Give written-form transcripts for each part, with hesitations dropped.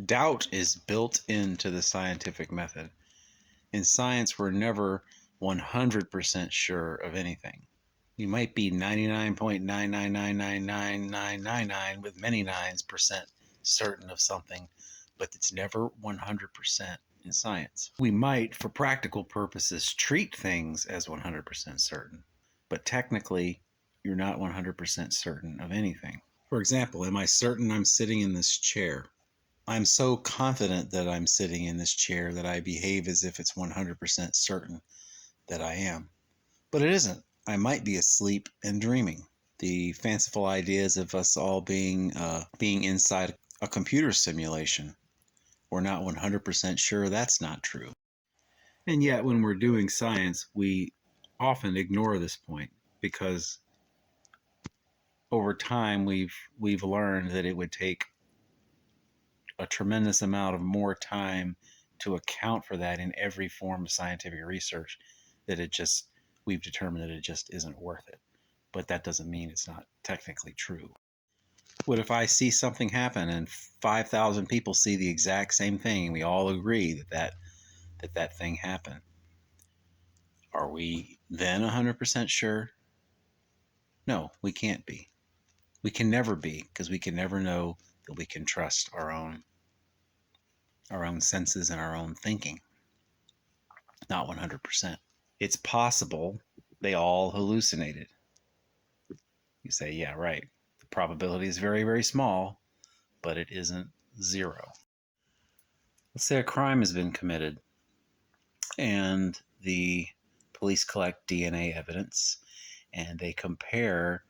Doubt is built into the scientific method. In science, we're never 100% sure of anything. You might be 99.9999999 with many nines percent certain of something, but it's never 100% in science. We might, for practical purposes, treat things as 100% certain, but technically, you're not 100% certain of anything. For example, am I certain I'm sitting in this chair? I'm so confident that I'm sitting in this chair that I behave as if it's 100% certain that I am. But it isn't. I might be asleep and dreaming. The fanciful ideas of us all being inside a computer simulation. We're not 100% sure that's not true. And yet, when we're doing science, we often ignore this point because over time we've learned that it would take a tremendous amount of more time to account for that in every form of scientific research that we've determined that it just isn't worth it. But that doesn't mean it's not technically true. What if I see something happen and 5,000 people see the exact same thing and we all agree that thing happened? Are we then 100% sure? No, we can't be. We can never be, because we can never know that we can trust our own senses and our own thinking. Not 100%. It's possible they all hallucinated. You say, yeah, right. The probability is very, very small, but it isn't zero. Let's say a crime has been committed and the police collect DNA evidence and they compare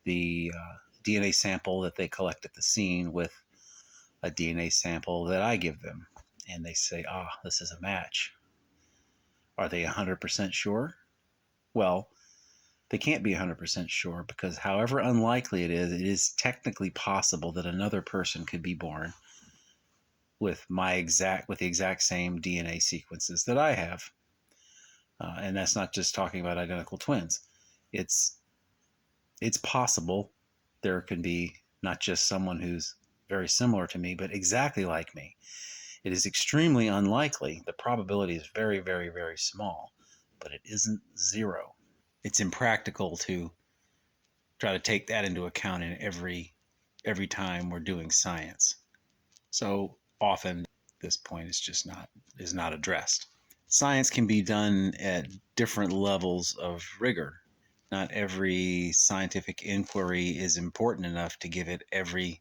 the DNA sample that they collect at the scene with a DNA sample that I give them. And they say, this is a match. Are they 100% sure? Well, they can't be 100% sure because however unlikely it is technically possible that another person could be born with the exact same DNA sequences that I have. And that's not just talking about identical twins. It's possible there can be not just someone who's very similar to me, but exactly like me. It is extremely unlikely. The probability is very, very, very small, but it isn't zero. It's impractical to try to take that into account in every time we're doing science. So often this point is not addressed. Science can be done at different levels of rigor. Not every scientific inquiry is important enough to give it every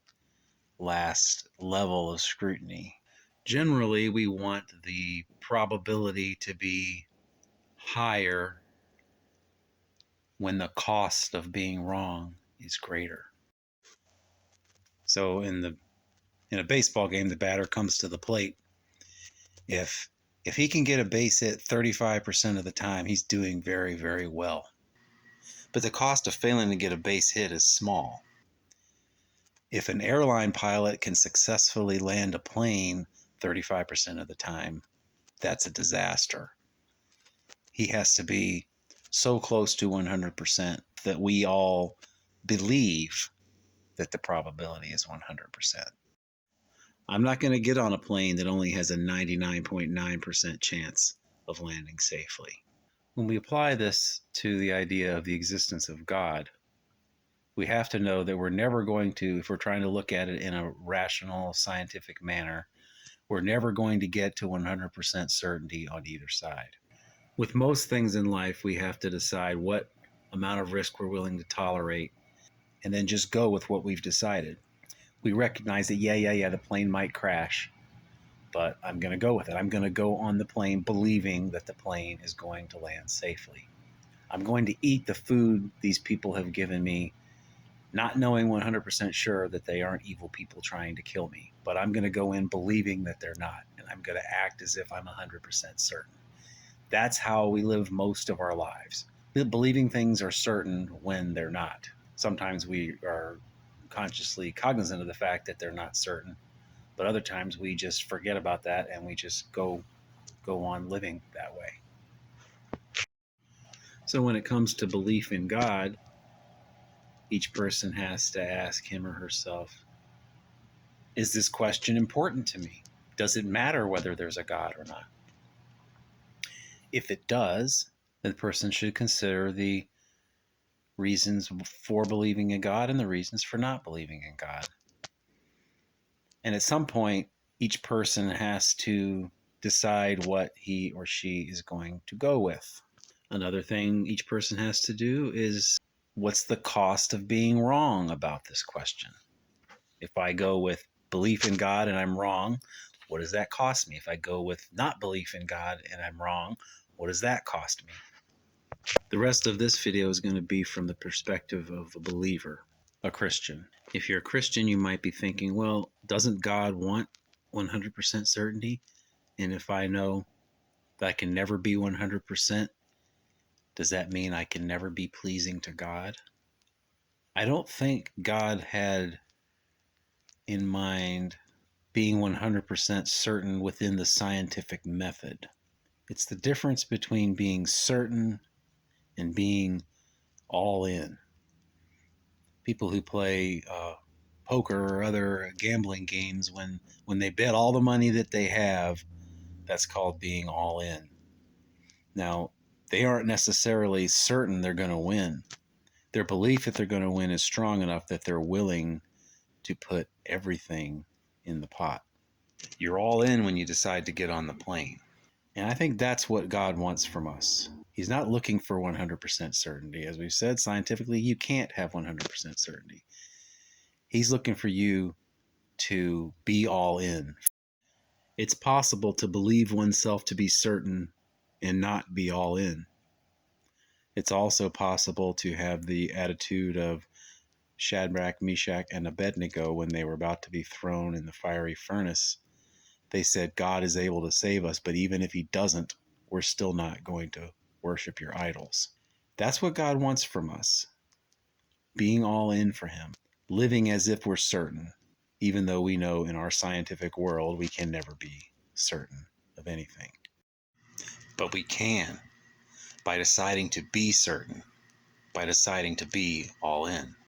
last level of scrutiny. Generally, we want the probability to be higher when the cost of being wrong is greater. So in a baseball game, the batter comes to the plate. If he can get a base hit 35% of the time, he's doing very, very well. But the cost of failing to get a base hit is small. If an airline pilot can successfully land a plane 35% of the time, that's a disaster. He has to be so close to 100% that we all believe that the probability is 100%. I'm not going to get on a plane that only has a 99.9% chance of landing safely. When we apply this to the idea of the existence of God, we have to know that we're never going to, if we're trying to look at it in a rational, scientific manner, we're never going to get to 100% certainty on either side. With most things in life, we have to decide what amount of risk we're willing to tolerate and then just go with what we've decided. We recognize that, the plane might crash, but I'm going to go with it. I'm going to go on the plane believing that the plane is going to land safely. I'm going to eat the food these people have given me, not knowing 100% sure that they aren't evil people trying to kill me, but I'm going to go in believing that they're not, and I'm going to act as if I'm 100% certain. That's how we live most of our lives. Believing things are certain when they're not. Sometimes we are consciously cognizant of the fact that they're not certain, but other times we just forget about that and we just go on living that way. So when it comes to belief in God, each person has to ask him or herself, Is this question important to me? Does it matter whether there's a God or not? If it does, then the person should consider the reasons for believing in God and the reasons for not believing in God. And at some point, each person has to decide what he or she is going to go with. Another thing each person has to do is, what's the cost of being wrong about this question? If I go with belief in God and I'm wrong, what does that cost me? If I go with not belief in God and I'm wrong, what does that cost me? The rest of this video is going to be from the perspective of a believer, a Christian. If you're a Christian, you might be thinking, well, doesn't God want 100% certainty? And if I know that I can never be 100%, does that mean I can never be pleasing to God? I don't think God had in mind being 100% certain within the scientific method. It's the difference between being certain and being all in. People who play poker or other gambling games, when they bet all the money that they have, that's called being all in. Now, they aren't necessarily certain they're going to win. Their belief that they're going to win is strong enough that they're willing to put everything in the pot. You're all in when you decide to get on the plane. And I think that's what God wants from us. He's not looking for 100% certainty. As we've said, scientifically, you can't have 100% certainty. He's looking for you to be all in. It's possible to believe oneself to be certain and not be all in. It's also possible to have the attitude of Shadrach, Meshach, and Abednego when they were about to be thrown in the fiery furnace. They said, God is able to save us, but even if he doesn't, we're still not going to worship your idols. That's what God wants from us. Being all in for him, living as if we're certain, even though we know in our scientific world we can never be certain of anything. But we can by deciding to be certain, by deciding to be all in.